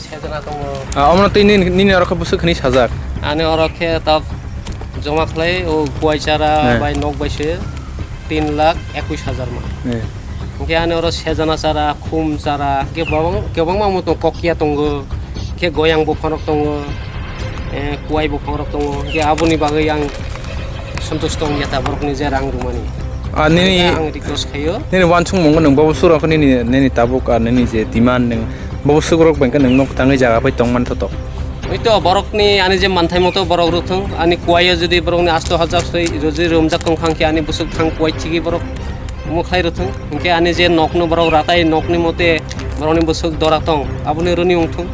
সেজনা দङ অমন তুই নিনি অরখ বসে খনি সাজাক আনে অরখে তাব জমা খালাই ও কোয়াইচারা বাই নক বাইছে 3,21,000 মা ओंखे आने और सेजना चारा खुम चारा के गोबां मामु दं ककिया दङ के गयां बफारक दङ कुवाइ बफारक दङ के आबुनि बागै आं सन्तुष्ट दं याता बरकनि जे रां रुमानि निनि आं रिक्वेस्ट खायो निनि वान सं मंगो नों बाबु सुरख निनि ताबुक निनि जे डिमान्ड नों बाबु सुरख बेंक नों नक ताङै जागा फै दं मान थत ओइतो बरकनि आनि जे मानथाय मतो बरक रुथुं आनि कुवाइया जुदि बरकनि 8,000 सै रोजि रोमजाक दं खांके आनि बुसुक थां कुवाइ थिगि बरक मुखाय रुथुं ओंखे आनि जे नकनो बरक राताय नकनि मते बरकनि बुसुक दराथं आबुनि रुनि उंथुं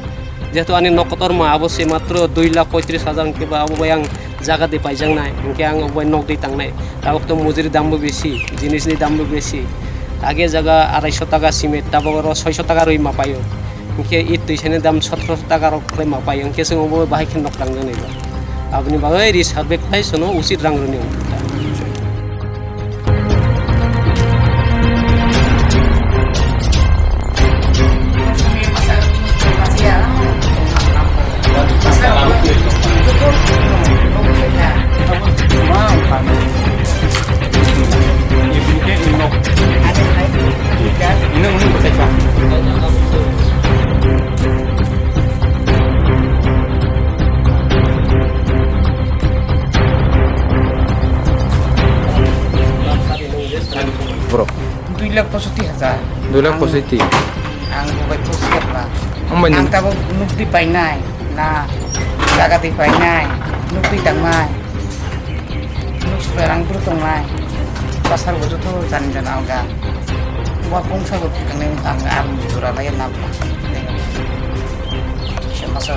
जेहेतु आनि नकतर मा अबसे मात्र 2,35,000 के बा आबो आं जागा दे पाइजांनाय ओंखे आं अबय नक दे तांनाय ताबक तो मजुरी दामबो बेसि जिनिसनि दामबो बेसि आगे जागा 250 टाका सिमेन्ट ताबो 600 टाका रइ मापायो ओंखे इट दैसानि दाम 17 टाका रइ मापायो ओंखे जों अबो बाहायखिन नक लांनो नैबा आबुनि बागै रिसार्भ बेक सोनो उचित रां रुनि उंथुं bro 2,65,000 2,65,000 ang buhay po siya pa Ang ang tabo nukti painay na jaga di painay nukti tangmay nuk perang berutong may pasar bojo to jan jan alga wa kong sa go kang nang ang am jura na yan napa siya masa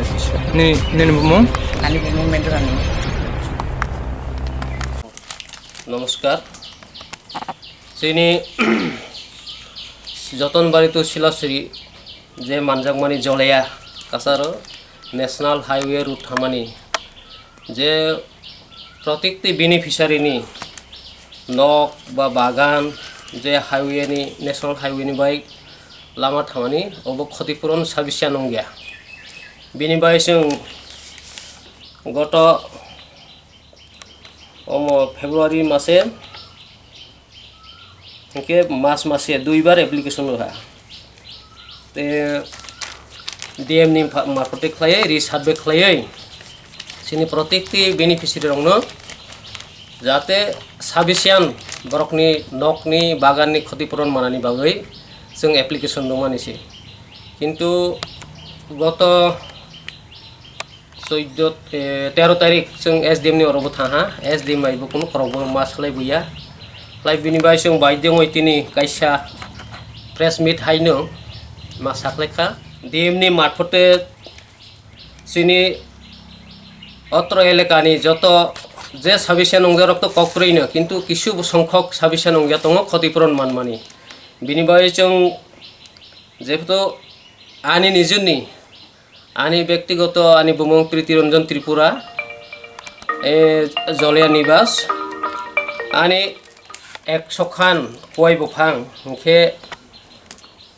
আচ্ছা নিনি Mong ani bumong mendrani নমস্কার যিনি যতনবাড়ি তো শিলাশ্রী যে মানজাকমানি জলায়া কাছার national highway root থামানি যে প্রত্যেকটি বেনিফিশিয়ারিনি knock বা বাগান যে হাইওয়েনি ন্যাশনাল হাইওয়েनि বাইक लामा थामानि अब क्षतिपूरण साबिसिया नंगिया बेनि बाय जों गत फेब्रुआरी मासे के मासे 2 बार एप्लिकेशन होया ते डीएम नि मार्फते खलायै रिसार्भे खलायै सिनि प्रत्येकटी बेनिफिशियारि रंनो जाहाथे साबिसियान बरकनि नकनि बागाननि क्षतिपूरण मानानि बागै जों एप्लिकेशन दंमानिसै किन्तु गत 13 तारिख जों एसडीएम नि अरबो थाहा एसडीएम आइबो कुनु खरबो मासलाय बुया लाइ बिनि बाय जों बायदों ओइतिनि कायसा प्रेस मिट हाइनो मा साखलायखा डीएम नि मार्फते सिनि अत्र एलेकानि जत जे साबिसिया नंजारक तो कक्रेइनो किन्तु किछु संख्यक साबिसिया नंगिया दङ क्षतिपूरण मानमानि बिनि बाय जों जेहेतु आनि निजुनि आनि व्यक्तिगत आनि बुमं प्रीतिरंजन त्रिपुरा जलाया निवास आनि 100 खान कुवाइ बफां ओंखे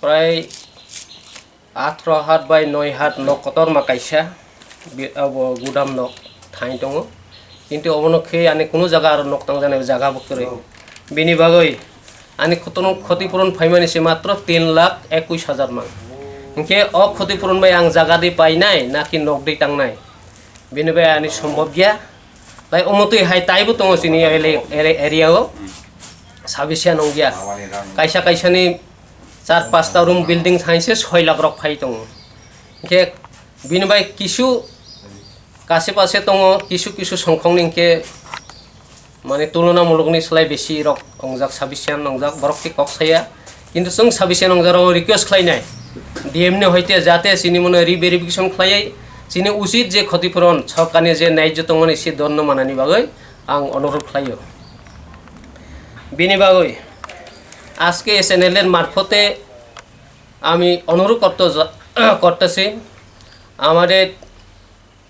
प्राय 18 हात बाय 9 हात नक कतर माकाइसा गुदाम नक थाइ दङ किन्तु अबनखे आनि कुनु जागा आरो नक तां जानाय जागा बकरै बिनि बागै आनि क्षतिपूरण फाइमानिसे मात्र 3,21,000 मान ओंखे अ क्षतिपूरण बाय आं जागा दे पाइनाय नाकि नक दे तांनाय बिनि बाय आनि सम्भव गया लाइ अमतै हाय ताइबो दङ सिनि एरियायाव साबिसिया नंगिया कायसा कायसानि 4-5 टा रूम बिल्डिं थाइसे 6 लाख रक फाइ दङ ओंखे बिनि बाय किछु कासे पासे दङ किछु संखंनि ओंखे माने तुलनामूलकनि सोलाय बेसि रक अंजाक साबिसिया नंजाक बरकति कक्साया किन्तु जों साबिसिया नंजाराव रिक्वेस्ट खालायनाय डीएम ने हयते जाहाथे सिनि मने रिभेरिफिकेशन खालायै सिनि उचित जे क्षतिपूरण सरकारनि जे न्याय्य दङ एसे दन्न मानानि बागै आं अनुरोध खालायो बिनि बागै আজকে এই চ্যানেলের মারফতে আমি অনুরোধ করতেছি আমাদের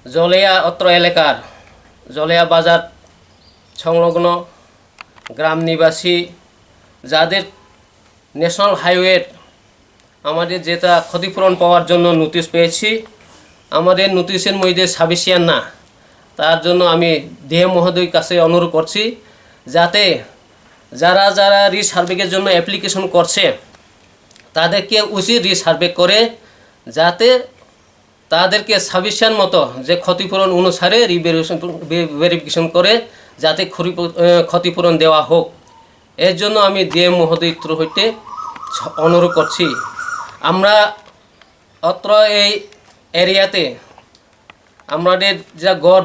জলায়া অত্র এলাকার জলায়া বাজার সংলগ্ন গ্রাম নিবাসী যাদের ন্যাশনাল হাইওয়ে আমাদের যেটা ক্ষতিপূরণ পাওয়ার জন্য নোটিশ পেয়েছি, আমাদের নোটিশের মধ্যে সাফিসিয়েন্ট না। তার জন্য আমি ডিএম মহোদয়ের কাছে অনুরোধ করছি যাতে যারা যারা রিসার্ভের জন্য অ্যাপ্লিকেশন করছে তাদেরকে উচিত রিসার্ভে করে যাতে তাদেরকে সাফিসিয়েন্ট মতো যে ক্ষতিপূরণ অনুসারে ভেরিফিকেশন করে যাতে ক্ষতিপূরণ দেওয়া হোক। এর জন্য আমি ডিএম মহোদয় হইতে অনুরোধ করছি। আমরা অত্র এই এরিয়াতে আমাদের যা গড়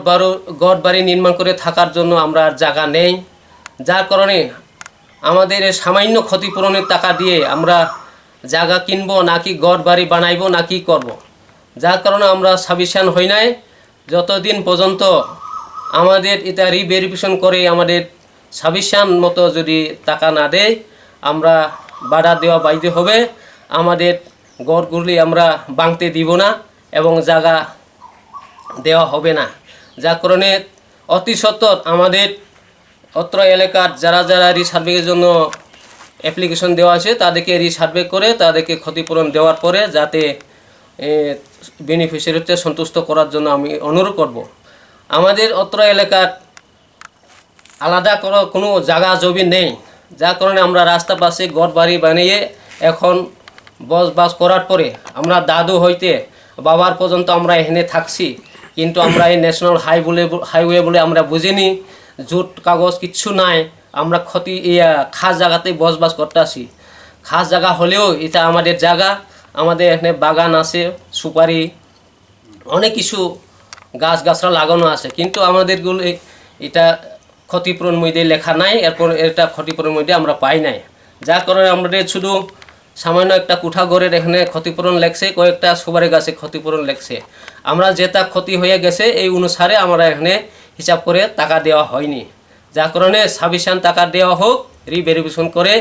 বাড়ি নির্মাণ করে থাকার জন্য আমরা আর জায়গা নেই, যার কারণে আমাদের সামান্য ক্ষতিপূরণের টাকা দিয়ে আমরা জায়গা কিনবো নাকি গড় বাড়ি বানাইবো না কি করবো, যার কারণে আমরা সাফিসিয়েন্ট হই নাই। যতদিন পর্যন্ত আমাদের এটা রিভেরিফিকেশন করে আমাদের সাফিসিয়েন্ট মতো যদি টাকা না দেয় আমরা বাধা দেওয়া বাধ্য হবে। আমাদের গড়গুলি আমরা ভাঙতে দিব না এবং জায়গা দেওয়া হবে না। যার কারণে অতি সত্বর আমাদের অত্র এলাকার যারা যারা রিসার্ভের জন্য অ্যাপ্লিকেশন দেওয়া আছে তাদেরকে রিসার্ভে করে তাদেরকে ক্ষতিপূরণ দেওয়ার পরে যাতে বেনিফিশিয়ারিতে সন্তুষ্ট করার জন্য আমি অনুরোধ করব। আমাদের অত্র এলাকার আলাদা কোনো জায়গা জমি নেই, যার কারণে আমরা রাস্তা পাশে ঘর বাড়ি বানিয়ে এখন বসবাস করার পরে আমরা দাদু হইতে বাবার পর্যন্ত আমরা এখানে থাকছি। কিন্তু আমরা এই ন্যাশনাল হাইওয়ে বলে আমরা বুঝিনি, জুট কাগজ কিচ্ছু নাই, আমরা খাস জায়গাতেই বসবাস করতে আসি। খাস জায়গা হলেও এটা আমাদের জায়গা, আমাদের এখানে বাগান আছে, সুপারি, অনেক কিছু গাছগাছরা লাগানো আছে, কিন্তু আমাদেরগুলো এটা ক্ষতিপূরণ মধ্যে লেখা নাই, এরপর এটা ক্ষতিপূরণ মধ্যে আমরা পাই নাই। যার কারণে আমাদের শুধু সামান্য একটা কুঠা ঘরের এখানে ক্ষতিপূরণ লেখছে, কয়েকটা সুপারি গাছে ক্ষতিপূরণ লেখছে। আমরা যেটা ক্ষতি হয়ে গেছে এই অনুসারে আমরা এখানে হিসাব করে টাকা দেওয়া হয়নি, যার কারণে সাফিসিয়েন্ট টাকা দেওয়া হোক, রিভেরিফিকেশন করে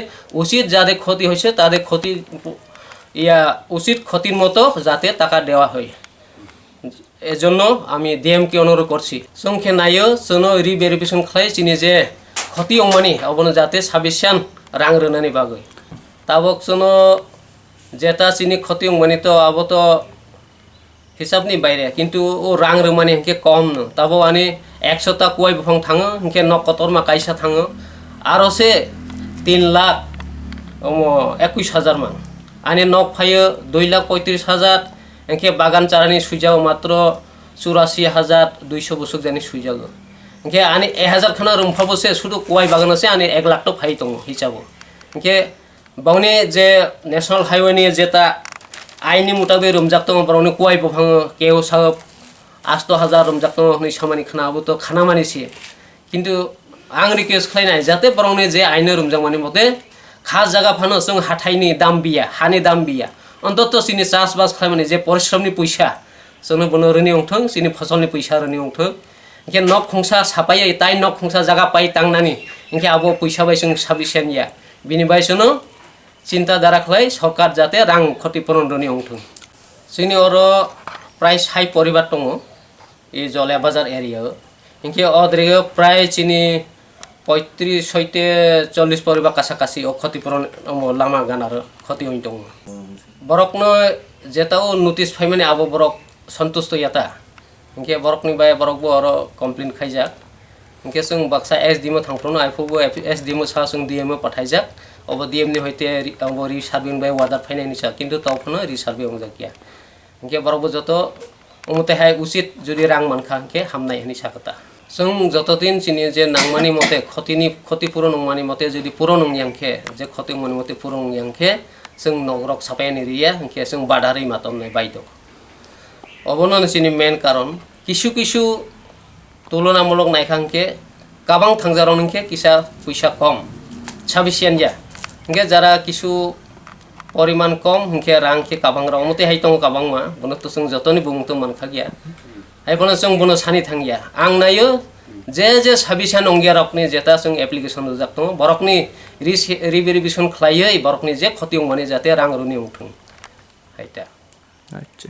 উচিত যাদের ক্ষতি হয়েছে তাদের উচিত ক্ষতির মতো যাতে টাকা দেওয়া হয়। এজন্য আমি ডিএমকে অনুরোধ করছি সংখ্যে নাইও जोङो রিভেরিফিকেশন খাই চিনি যে ক্ষতি অমানি অবনো যাতে সাফিসিয়েন্ট রাং রনানি বাগै তাবক जोङो যেটা চিনি ক্ষতি অমানি তো আবো তো হিসাবনি বাইরে, কিন্তু ও রাং রমানি হকে কম ন তাবো আনি 100টা কুয়াই বফাং থাङो হকে ন কতरमा কাইসা থাङो আরো সে 3,21,000 মান आने नक फायो 2,35,000 एंखे बागान चारानी सुइजाओ मात्र 84,200 बसुक जानी सुइजागो एंखे आने 1,000 खाना रूम फाबोसे शुधु कुवाई बागान से आने 1 लाख तो फाइ दङ हिसाबो एंखे बावने जे नेशनल हाइवे नि जेता आइनि मुताबिक रुमजाक दङ बावने कुवाई बफाङ केउ सा 8,000 रुमजाक दङ नि सामानि खानाबो तो खाना मानिसि, किन्तु आं रिक्वेस्ट खालायनाय जाते बावने जे आइनो रुमजाक मानि मते खास जगह फानो जों हाथाइनि दाम बिया हानि दाम बिया अन्तत सिनि चासबास खालामनाय जे परिश्रमनि पैसा जोंनो बनो रोनि अंथों सिनि फसलनि पैसा रोनि अंथों इनके नक खंसा सापायै ताइ नक खंसा जगह पाइ तांनानि इनके आबो पैसा बाय जों साफिसियेन्ट या बिनि बाय जोंनो चिन्ता दारा खालाय सरकार जाते रां क्षतिपूरण रोनि अंथों। जोंनि अर प्राय 6 परिबार दङ ए जलाया बाजार एरिया इनके अद्रेयो प्राय चिनि 35-40 परिवार काछाकाछि क्षतिपूरण लामा गानार क्षति हईन दङ बरकनो जेताओ नोटिस फाइमाने आबो बरक सन्तुष्ट याता इनके बरकनि बाय बरकबो आरो कमप्लेन खाइजाक इनके जों बाक्सा एसडीएम थांफ्रोनो आइफोबो एसडीएम सा जों डीएम पाठाइजाक अब डीएम नि हयते आबो रिसार्भिं बाय वादार फाइनायनि सा किन्तु तावफोनो रिसार्भे अंजाकिया इनके बरकबो जत उमते हाय उचित जुदि रां मानखा इनके हामनाय हनि साकता जों जतदिन चिनि जे नांमानि मते क्षतिपूरण मानि मते जुदि पूरण यांखे जे क्षति मानि मते पूरण यांखे जों नगरक सापायनि रिया इंखे जों बादारै मातमनाय बायद अबनो चिनि मेन कारण किछु किछु तुलनामूलक नायखांखे काबां थांजाराव नखे किसा पैसा कम साफिसियेन्ट या इंखे जारा किछु परिमाण कम इंखे रांखे काबां राव मते हायतं काबां मा बनो तो जों जतनि बुंतो मानखा गया आइफोनो जों बनो सानि थांगिया आं नायो जे साफिसियेन्ट अंगिया रकनि जेता जों एप्लिकेशन रजाक दङ बरकनि रिभेरिफिकेशन खालायै बरकनि जे क्षति माने जाते रां रुनि अंथों हायता। अच्छा।